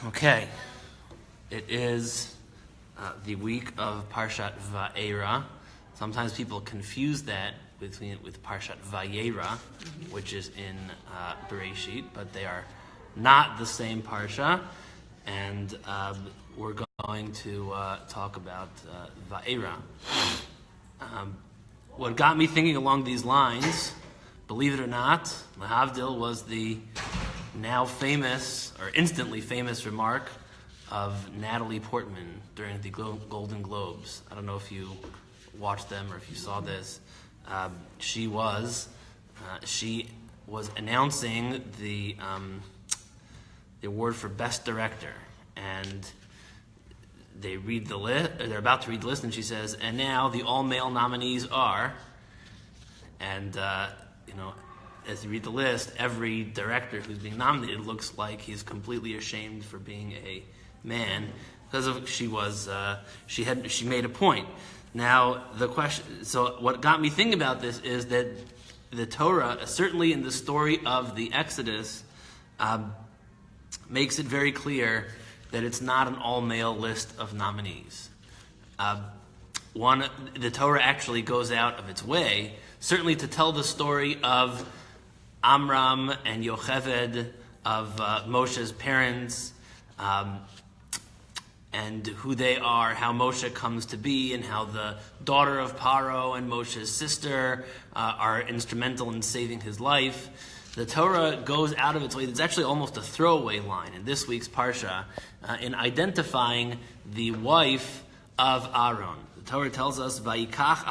Okay, it is the week of Parshat Vaera. Sometimes people confuse that with Parshat Vaera, which is in Bereshit, but they are not the same Parsha, and we're going to talk about Vaera. What got me thinking along these lines, believe it or not, Lahavdil, was the now famous, or instantly famous, remark of Natalie Portman during the Golden Globes. I don't know if you watched them or if you saw this. She was announcing the award for Best Director, and they read the list. They're about to read the list, and she says, "And now the all-male nominees are," and as you read the list, every director who's being nominated looks like he's completely ashamed for being a man because she made a point. Now the question. So what got me thinking about this is that the Torah, certainly in the story of the Exodus, makes it very clear that it's not an all-male list of nominees. The Torah actually goes out of its way, certainly to tell the story of Amram and Yocheved, of Moshe's parents, and who they are, how Moshe comes to be, and how the daughter of Paro and Moshe's sister are instrumental in saving his life. The Torah goes out of its way. It's actually almost a throwaway line in this week's Parsha in identifying the wife of Aaron. The Torah tells us, "Vayikach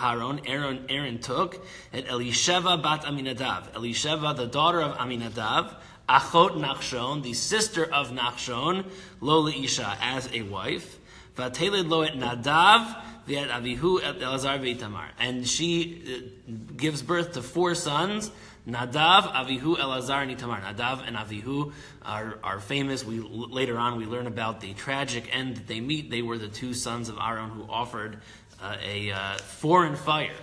Aaron took et Elisheva bat Aminadav." Elisheva, the daughter of Aminadav, Achot Nachshon, the sister of Nachshon, lo leisha, as a wife. Vateled lo et Nadav v'et Avihu et Elazar v'Itamar. And she gives birth to 4 sons, Nadav, Avihu, Elazar, and Itamar. Nadav and Avihu are famous. Later on we learn about the tragic end that they meet. They were the 2 sons of Aaron who offered a foreign fire.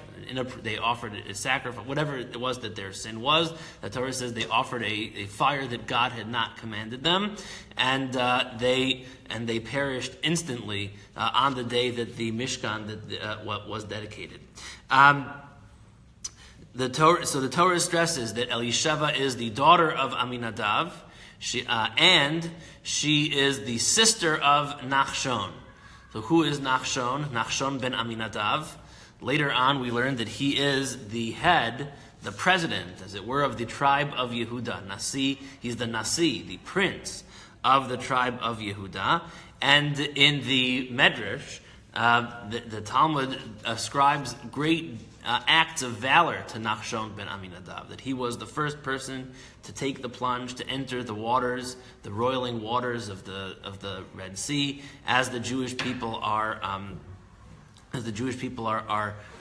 They offered a sacrifice, whatever it was that their sin was. The Torah says they offered a fire that God had not commanded them, and they perished instantly on the day that the Mishkan was dedicated. The Torah stresses that Elisheva is the daughter of Aminadav, and she is the sister of Nachshon. So who is Nachshon? Nachshon ben Aminadav. Later on, we learn that he is the head, the president, as it were, of the tribe of Yehuda. Nasi, he's the Nasi, the prince of the tribe of Yehuda. And in the Medrash, the Talmud ascribes great acts of valor to Nachshon ben Aminadav, that he was the first person to take the plunge, to enter the waters, the roiling waters of the Red Sea, as the Jewish people are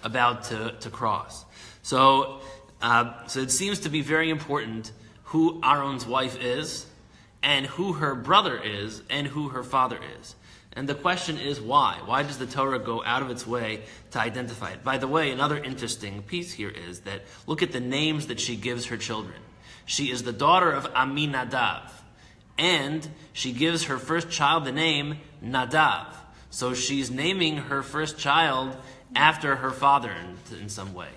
about to cross. So it seems to be very important who Aaron's wife is, and who her brother is, and who her father is. And the question is why? Why does the Torah go out of its way to identify it? By the way, another interesting piece here is that look at the names that she gives her children. She is the daughter of Aminadav, and she gives her first child the name Nadav. So she's naming her first child after her father in some way.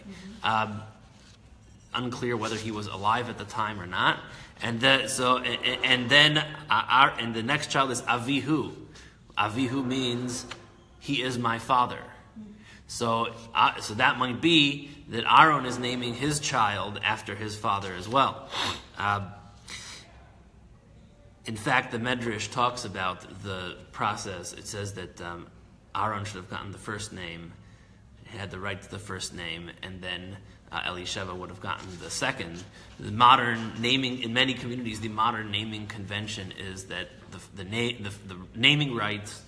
Unclear whether he was alive at the time or not. And then the next child is Avihu. Avihu means he is my father. So that might be that Aaron is naming his child after his father as well. In fact, the Medrash talks about the process. It says that Aaron should have gotten the first name, had the right to the first name, and then Elisheva would have gotten the second. The modern naming, in many communities, the modern naming convention is that the naming rights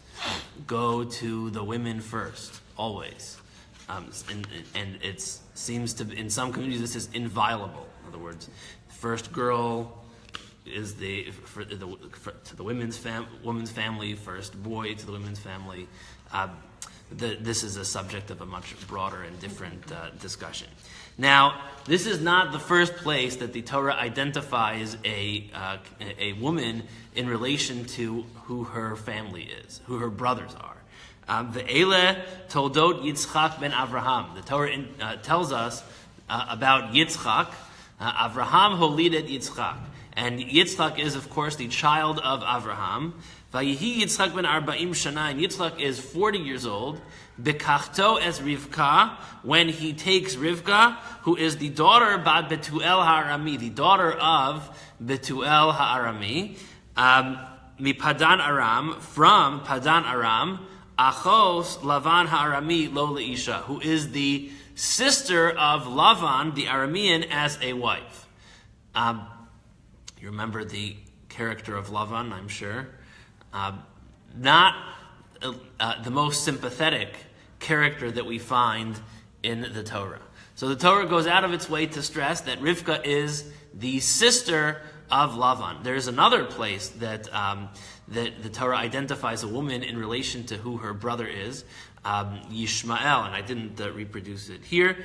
go to the women first, always. And it seems to, in some communities, this is inviolable. In other words, first girl is to the women's family, first boy to the women's family. This is a subject of a much broader and different discussion. Now, this is not the first place that the Torah identifies a woman in relation to who her family is, who her brothers are. Ve'ele toldot Yitzchak ben Avraham. The Torah tells us about Yitzchak. Avraham holidet Yitzchak. And Yitzchak is, of course, the child of Avraham. Vayihi Yitzchak ben 40 shana, and Yitzchak is 40 years old. Bekachto es Rivka, when he takes Rivka, who is the daughter Bad Betuel Ha'arami, the daughter of Betuel Ha'arami, mi Padan Aram, from Padan Aram, Achos Lavan Ha'arami lo leisha, who is the sister of Lavan, the Aramean, as a wife. You remember the character of Lavan, I'm sure. Not the most sympathetic character that we find in the Torah. So the Torah goes out of its way to stress that Rivka is the sister of Lavan. There's another place that that the Torah identifies a woman in relation to who her brother is, Yishmael, and I didn't reproduce it here.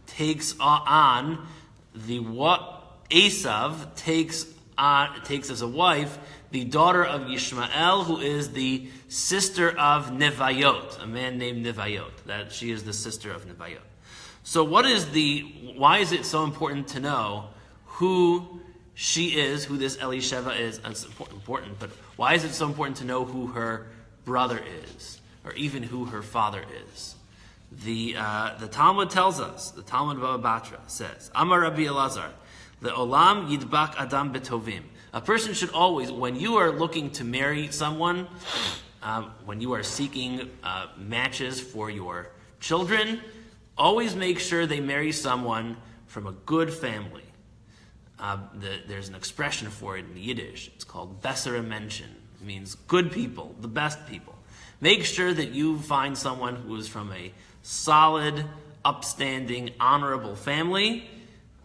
Takes on the what Esav takes as a wife the daughter of Yishmael, who is the sister of Nevayot, a man named Nevayot. That she is the sister of Nevayot. So why is it so important to know who she is, who this Elisheva is? It's important, but why is it so important to know who her brother is, or even who her father is? The Talmud tells us, the Talmud Baba Batra says, Amar Rabbi Elazar, the Olam Yidbak Adam Betovim. A person should always, when you are looking to marry someone, when you are seeking matches for your children, always make sure they marry someone from a good family. There's an expression for it in Yiddish. It's called Besser Menschen. It means good people, the best people. Make sure that you find someone who is from a solid, upstanding, honorable family.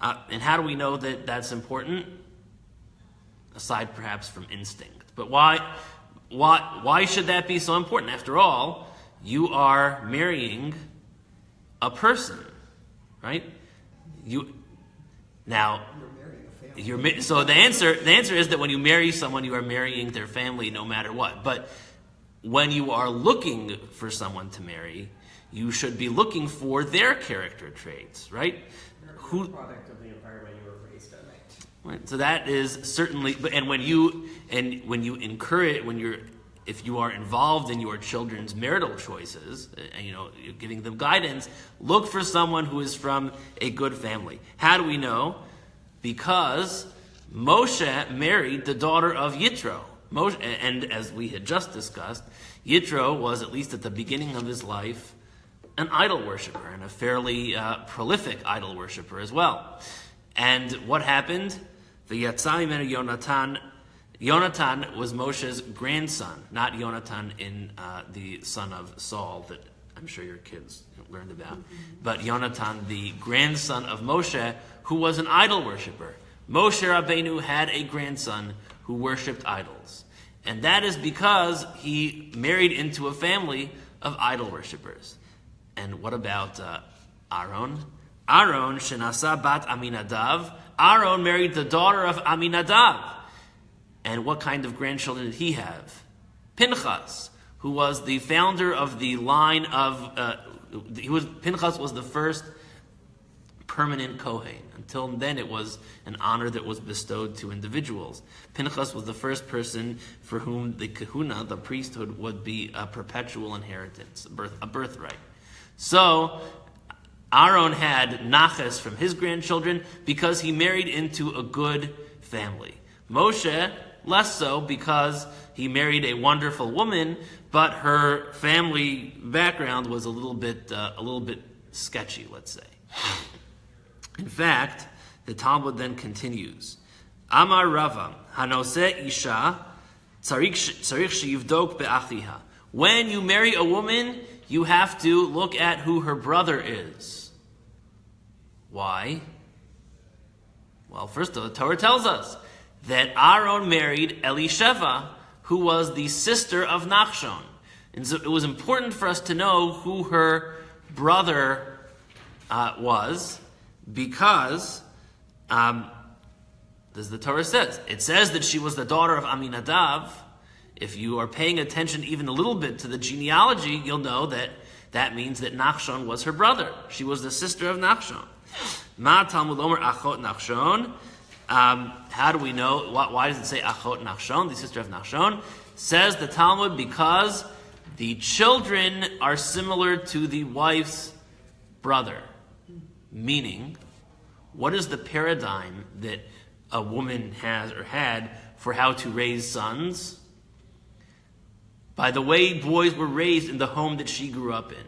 And how do we know that that's important? Aside perhaps from instinct. But why should that be so important? After all, you are marrying a person, right? So the answer is that when you marry someone, you are marrying their family no matter what. But when you are looking for someone to marry, you should be looking for their character traits, right? Who product of the environment you were raised in. Right. So that is certainly, if you are involved in your children's marital choices, and you're giving them guidance, look for someone who is from a good family. How do we know? Because Moshe married the daughter of Yitro. And as we had just discussed, Yitro was, at least at the beginning of his life, an idol worshiper, and a fairly prolific idol worshiper as well. And what happened? The Yatzai Yonatan. Yonatan was Moshe's grandson, not Yonatan in the son of Saul that I'm sure your kids learned about. But Yonatan, the grandson of Moshe, who was an idol worshiper. Moshe Rabbeinu had a grandson who worshipped idols. And that is because he married into a family of idol worshippers. And what about Aaron? Aaron, Shenasa bat Aminadav. Aaron married the daughter of Aminadav. And what kind of grandchildren did he have? Pinchas, who was the founder of the line of... Pinchas was the first permanent Kohen. Until then, it was an honor that was bestowed to individuals. Pinchas was the first person for whom the kahuna, the priesthood, would be a perpetual inheritance, a birthright. So, Aaron had Naches from his grandchildren because he married into a good family. Moshe, less so because he married a wonderful woman, but her family background was a little bit sketchy, let's say. In fact, the Talmud then continues. Amar Rava, Hanose Isha, Tzarich Sheyivdok be'achiha. When you marry a woman, you have to look at who her brother is. Why? Well, first of all, the Torah tells us that Aaron married Elisheva, who was the sister of Nachshon. And so it was important for us to know who her brother was because, as the Torah says, it says that she was the daughter of Aminadav. If you are paying attention even a little bit to the genealogy, you'll know that that means that Nachshon was her brother. She was the sister of Nachshon. Ma Talmud Omer Achot Nachshon. How do we know? Why does it say Achot Nachshon, the sister of Nachshon? Says the Talmud because the children are similar to the wife's brother. Meaning, what is the paradigm that a woman has or had for how to raise sons? By the way boys were raised in the home that she grew up in.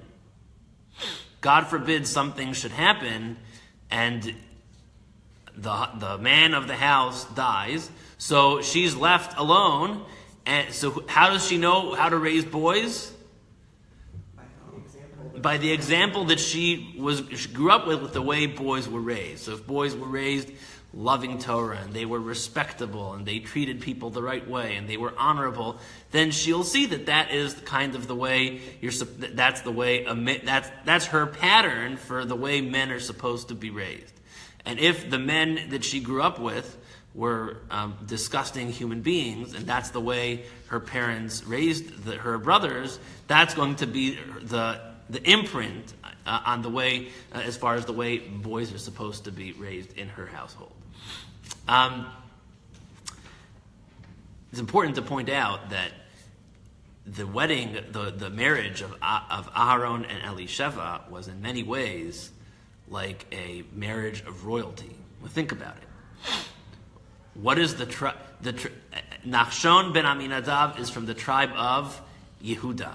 God forbid something should happen and the man of the house dies, so she's left alone. And so how does she know how to raise boys? By the example that she grew up with the way boys were raised. So if boys were raised loving Torah and they were respectable and they treated people the right way and they were honorable, then she'll see that is kind of the way that's the way that's her pattern for the way men are supposed to be raised. And if the men that she grew up with were disgusting human beings, and that's the way her parents raised her brothers, that's going to be the imprint on the way, as far as the way boys are supposed to be raised in her household. It's important to point out that the wedding, the marriage of Aharon and Elisheva was in many ways like a marriage of royalty. Well, think about it. What is Nachshon ben Aminadav is from the tribe of Yehuda,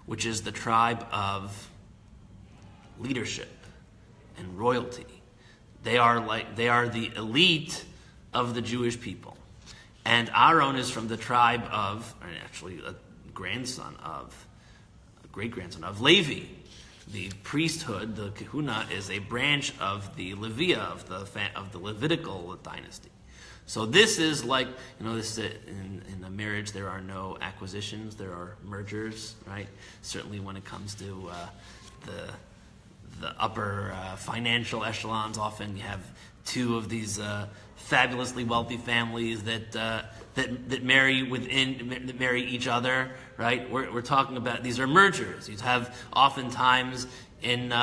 which is the tribe of leadership and royalty. They are the elite of the Jewish people. And Aaron is from the tribe of, or actually a great-grandson of Levi. The priesthood, the kahuna, is a branch of the Leviah, of the Levitical dynasty. So this is like, this in a marriage there are no acquisitions, there are mergers, right? Certainly when it comes to the upper financial echelons, often you have two of these fabulously wealthy families that marry each other, right? We're talking about, these are mergers. You have oftentimes in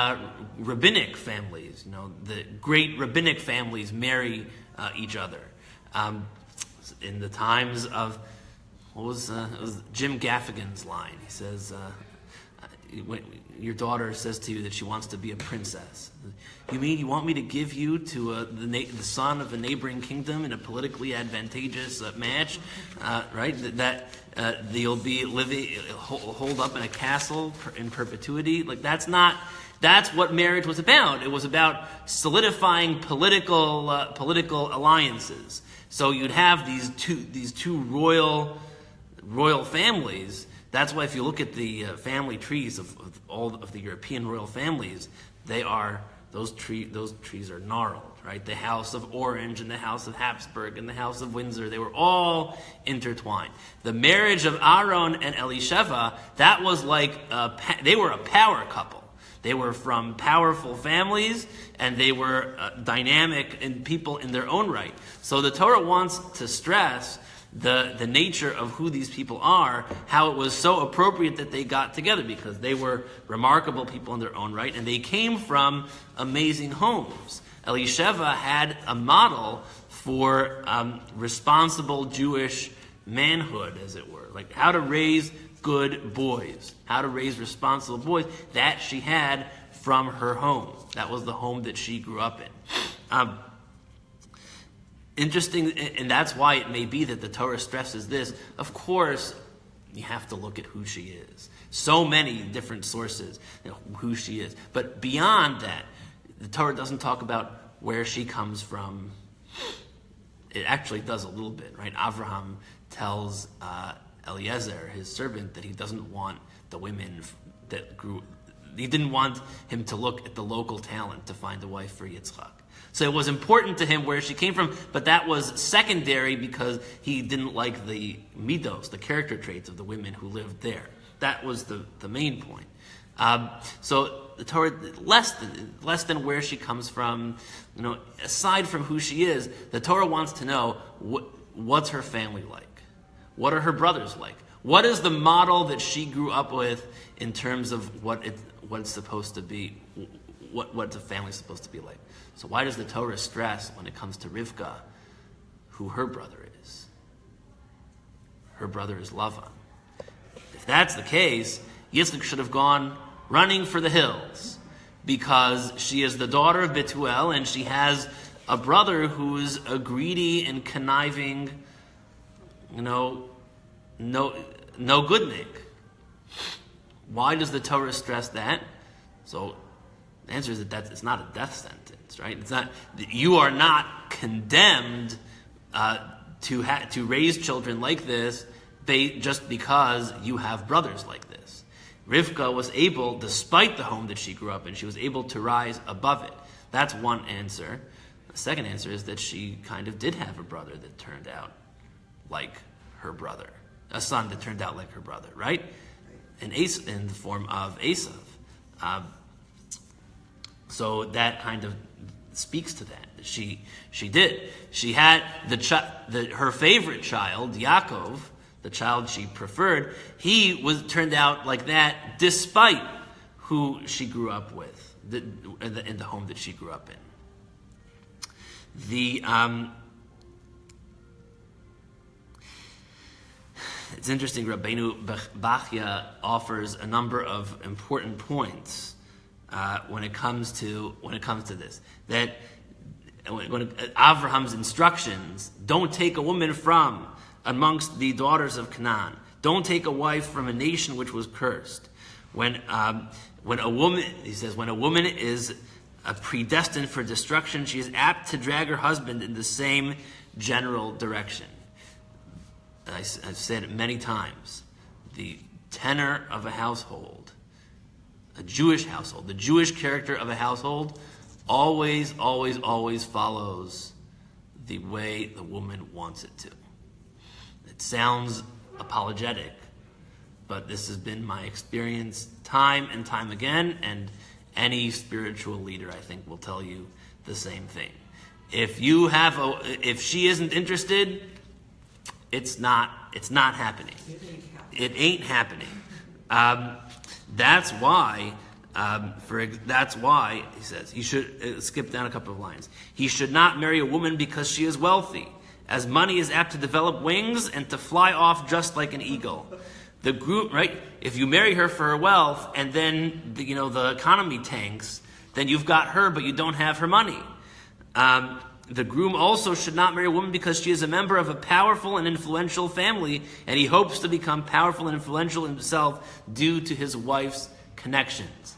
rabbinic families, the great rabbinic families marry each other. In the times of, it was Jim Gaffigan's line. He says, when your daughter says to you that she wants to be a princess, you mean you want me to give you to the son of a neighboring kingdom in a politically advantageous match, right? That you'll be living, holed up in a castle in perpetuity? Like that's what marriage was about. It was about solidifying political alliances. So you'd have these two royal families. That's why if you look at the family trees of all of the European royal families, those trees are gnarled, right? The House of Orange and the House of Habsburg and the House of Windsor, they were all intertwined. The marriage of Aaron and Elisheva, that was like they were a power couple. They were from powerful families, and they were dynamic and people in their own right. So the Torah wants to stress the nature of who these people are, how it was so appropriate that they got together, because they were remarkable people in their own right, and they came from amazing homes. Elisheva had a model for responsible Jewish manhood, as it were, like how to raise good boys, how to raise responsible boys, that she had from her home. That was the home that she grew up in. Interesting, and that's why it may be that the Torah stresses this. Of course, you have to look at who she is. So many different sources, who she is. But beyond that, the Torah doesn't talk about where she comes from. It actually does a little bit, right? Abraham tells Eliezer, his servant, that he doesn't want the women that grew. He didn't want him to look at the local talent to find a wife for Yitzchak. So it was important to him where she came from, but that was secondary because he didn't like the midos, the character traits of the women who lived there. That was the main point. So the Torah, less than where she comes from, aside from who she is, the Torah wants to know what's her family like, what are her brothers like, what is the model that she grew up with in terms of what it's supposed to be, what the family's supposed to be like. So why does the Torah stress when it comes to Rivka who her brother is? Her brother is Lavan. If that's the case, Yitzchak should have gone running for the hills, because she is the daughter of Betuel and she has a brother who's a greedy and conniving, no goodnik. Why does the Torah stress that? So the answer is that it's not a death sentence, right? It's not. You are not condemned to raise children like this just because you have brothers like this. Rivka was able, despite the home that she grew up in, she was able to rise above it. That's one answer. The second answer is that she kind of did have a brother that turned out like her brother. A son that turned out like her brother, right? In the form of Esav. So that kind of speaks to that. She did. She had her favorite child, Yaakov, the child she preferred. He turned out like that despite who she grew up with, in the home that she grew up in. It's interesting. Rabbeinu Bachya offers a number of important points when it comes to this. That when Avraham's instructions, don't take a woman from amongst the daughters of Canaan. Don't take a wife from a nation which was cursed. When a woman, he says, when a woman is predestined for destruction, she is apt to drag her husband in the same general direction. I've said it many times. The tenor of a household, a Jewish household, the Jewish character of a household always follows the way the woman wants it to. It sounds apologetic, but this has been my experience time and time again, and any spiritual leader, I think, will tell you the same thing. If she isn't interested, it's not happening. It ain't happening. That's why he says he should skip down a couple of lines. He should not marry a woman because she is wealthy, as money is apt to develop wings and to fly off just like an eagle. The group, right? If you marry her for her wealth and then the economy tanks, then you've got her, but you don't have her money. The groom also should not marry a woman because she is a member of a powerful and influential family, and he hopes to become powerful and influential himself due to his wife's connections.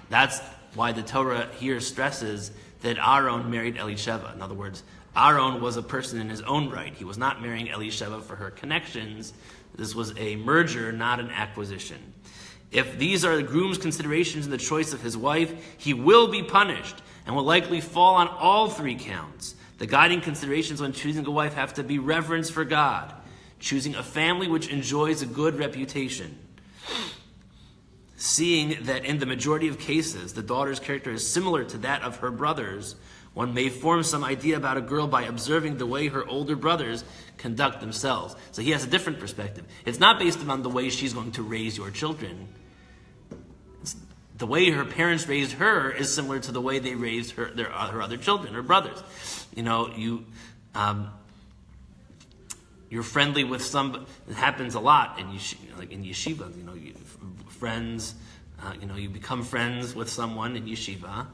That's why the Torah here stresses that Aaron married Elisheva. In other words, Aaron was a person in his own right. He was not marrying Elisheva for her connections. This was a merger, not an acquisition. If these are the groom's considerations in the choice of his wife, he will be punished and will likely fall on all three counts. The guiding considerations when choosing a wife have to be reverence for God, choosing a family which enjoys a good reputation, seeing that in the majority of cases the daughter's character is similar to that of her brothers. One may form some idea about a girl by observing the way her older brothers conduct themselves. So he has a different perspective. It's not based on the way she's going to raise your children. The way her parents raised her is similar to the way they raised her other children, her brothers. You're friendly with some. It happens a lot in yeshiva. Friends. You become friends with someone in yeshiva,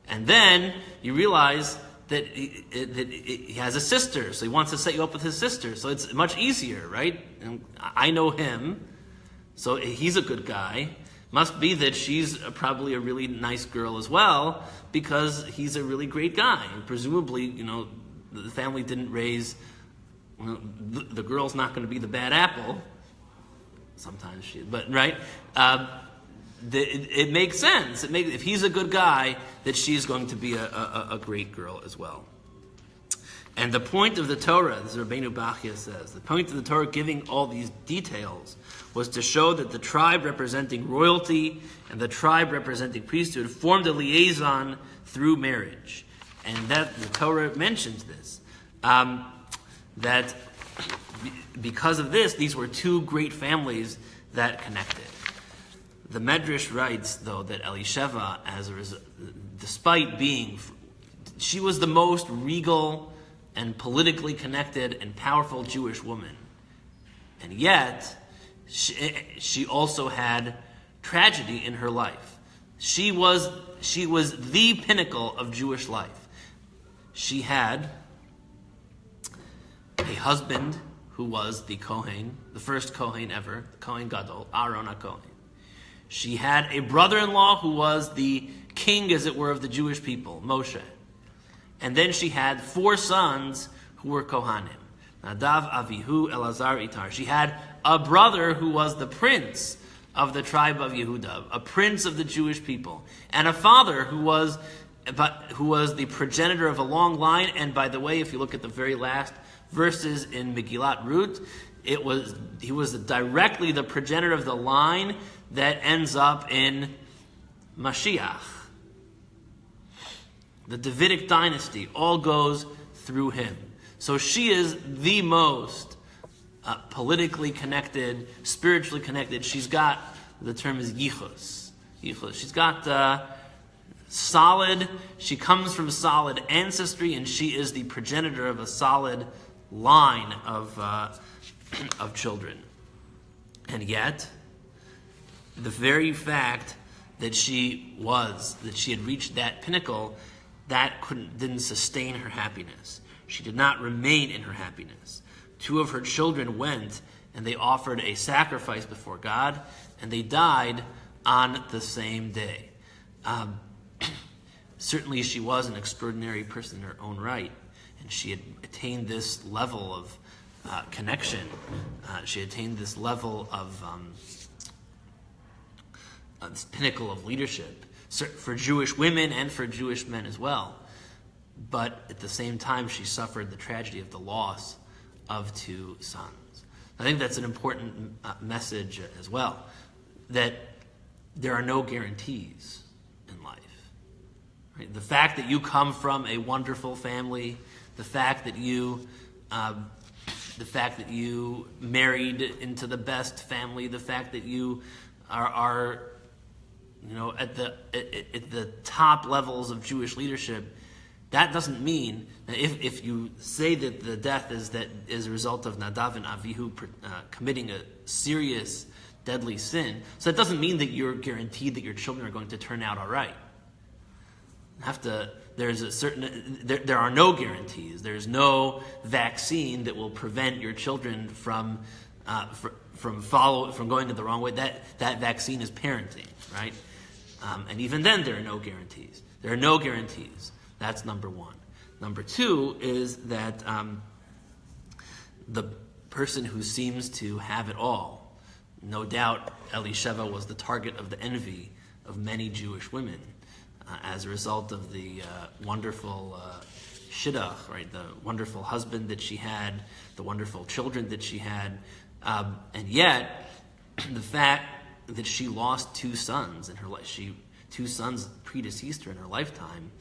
and then you realize that he has a sister, so he wants to set you up with his sister. So it's much easier, right? And I know him, so he's a good guy. Must be that she's probably a really nice girl as well, because he's a really great guy. And presumably, the family didn't raise. The girl's not going to be the bad apple. Sometimes but right. It makes sense. If he's a good guy, that she's going to be a great girl as well. And the point of the Torah, as Rabbeinu Bachya says, the point of the Torah giving all these details was to show that the tribe representing royalty and the tribe representing priesthood formed a liaison through marriage. And that the Torah mentions this. That because of this, these were two great families that connected. The Medrash writes, though, that Elisheva, despite being, she was the most regal and politically connected and powerful Jewish woman. And yet, she also had tragedy in her life. She was the pinnacle of Jewish life. She had a husband who was the Kohen, the first Kohen ever, the Kohen Gadol, Aaron HaKohen. She had a brother-in-law who was the king, as it were, of the Jewish people, Moshe. And then she had 4 sons who were Kohanim, Nadav, Avihu, Elazar, Itar. She had a brother who was the prince of the tribe of Yehuda, a prince of the Jewish people, and a father who was the progenitor of a long line. And by the way, if you look at the very last verses in Megillat Ruth, he was directly the progenitor of the line that ends up in Mashiach. The Davidic dynasty all goes through him. So she is the most politically connected, spiritually connected. She's got, the term is yichus. She's got solid, she comes from solid ancestry, and she is the progenitor of a solid line of children. And yet, the very fact that she had reached that pinnacle, didn't sustain her happiness. She did not remain in her happiness. 2 of her children went and they offered a sacrifice before God, and they died on the same day. Certainly she was an extraordinary person in her own right, and she had attained this level of connection. She attained this level of this pinnacle of leadership for Jewish women and for Jewish men as well. But at the same time, she suffered the tragedy of the loss of 2 sons. I think that's an important message as well, that there are no guarantees in life. Right? The fact that you come from a wonderful family, the fact that you married into the best family, the fact that you are at the top levels of Jewish leadership, that doesn't mean that if you say that the death is a result of Nadav and Avihu committing a serious, deadly sin, so that doesn't mean that you're guaranteed that your children are going to turn out all right. There are no guarantees. There's no vaccine that will prevent your children from going in the wrong way. That vaccine is parenting, right? And even then, there are no guarantees. There are no guarantees. That's number one. Number two is that the person who seems to have it all, no doubt Elisheva was the target of the envy of many Jewish women as a result of the wonderful shidduch, right? The wonderful husband that she had, the wonderful children that she had, and yet the fact that she lost 2 sons in her life, 2 sons predeceased her in her lifetime.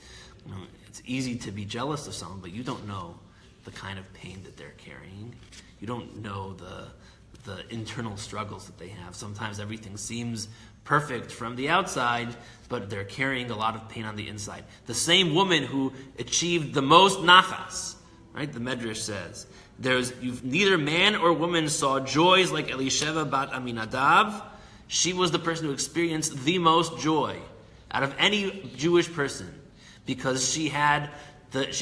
It's easy to be jealous of someone, but you don't know the kind of pain that they're carrying. You don't know the internal struggles that they have. Sometimes everything seems perfect from the outside, but they're carrying a lot of pain on the inside. The same woman who achieved the most nachas, right? The Medrash says, neither man or woman saw joys like Elisheva bat Aminadav. She was the person who experienced the most joy out of any Jewish person, because she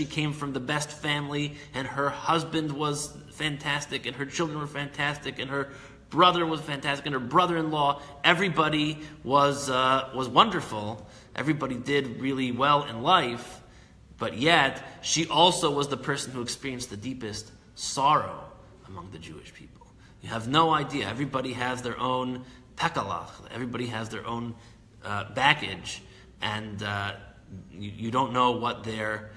came from the best family, and her husband was fantastic, and her children were fantastic, and her brother was fantastic, and her brother-in-law. Everybody was wonderful. Everybody did really well in life, but yet she also was the person who experienced the deepest sorrow among the Jewish people. You have no idea. Everybody has their own pekalach. Everybody has their own baggage, and you don't know what they're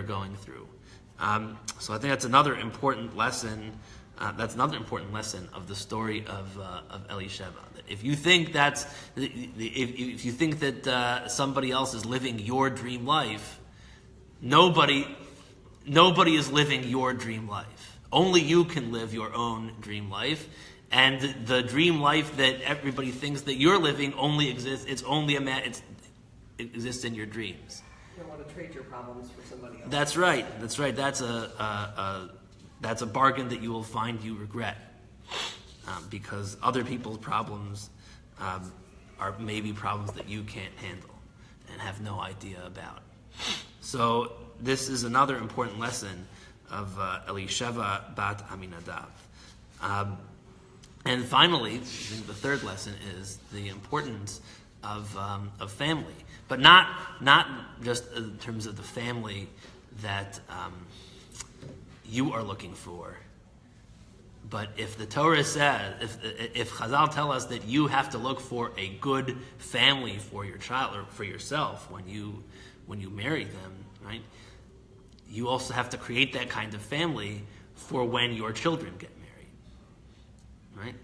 going through. So I think that's another important lesson. That's another important lesson of the story of Elisheva. If you think if you think that somebody else is living your dream life, nobody is living your dream life. Only you can live your own dream life, and the dream life that everybody thinks that you're living only exists. It's only it exists in your dreams. You don't want to trade your problems for somebody else. That's right. That's a bargain that you will find you regret, because other people's problems are maybe problems that you can't handle and have no idea about. So this is another important lesson of Elisheva bat Aminadav. And finally, I think the third lesson is the importance of family, but not just in terms of the family that you are looking for. But if the Torah says, if Chazal tell us that you have to look for a good family for your child or for yourself when you marry them, right? You also have to create that kind of family for when your children get married, right?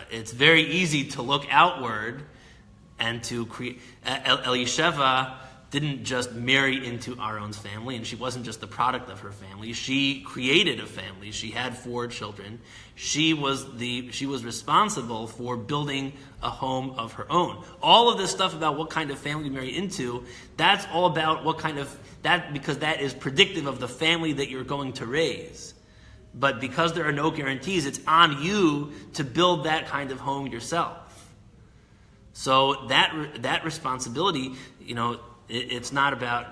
It's very easy to look outward and to create. Elisheva didn't just marry into Aaron's family, and she wasn't just the product of her family. She created a family. She had 4 children. She was responsible for building a home of her own. All of this stuff about what kind of family you marry into, that's all about what kind of that, because that is predictive of the family that you're going to raise. But because there are no guarantees, it's on you to build that kind of home yourself. So that responsibility, it's not about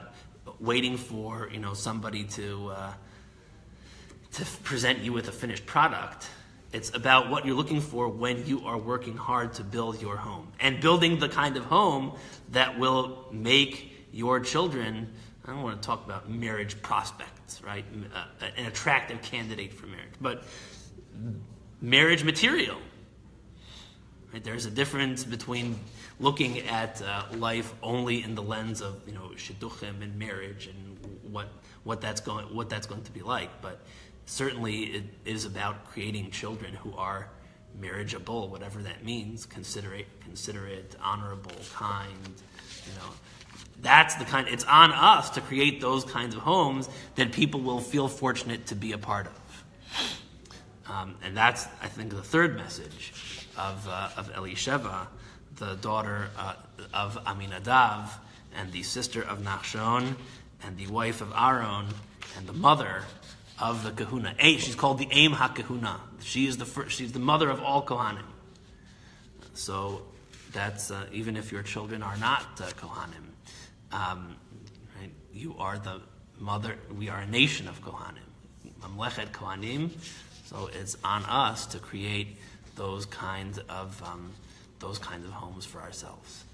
waiting for somebody to present you with a finished product. It's about what you're looking for when you are working hard to build your home and building the kind of home that will make your children. I don't want to talk about marriage prospects, right? An attractive candidate for marriage, but marriage material. Right? There's a difference between looking at life only in the lens of shidduchim and marriage and what that's going to be like. But certainly it is about creating children who are marriageable, whatever that means, considerate, honorable, kind. That's the kind. It's on us to create those kinds of homes that people will feel fortunate to be a part of. And that's, I think, the third message of Elisheva, the daughter of Aminadav, and the sister of Nachshon, and the wife of Aaron, and the mother of the Kahuna. She's called the Aim HaKahuna. She's the mother of all Kohanim. So that's even if your children are not Kohanim, right? You are the mother. We are a nation of Kohanim, Mamlechet Kohanim. So it's on us to create those kinds of homes for ourselves.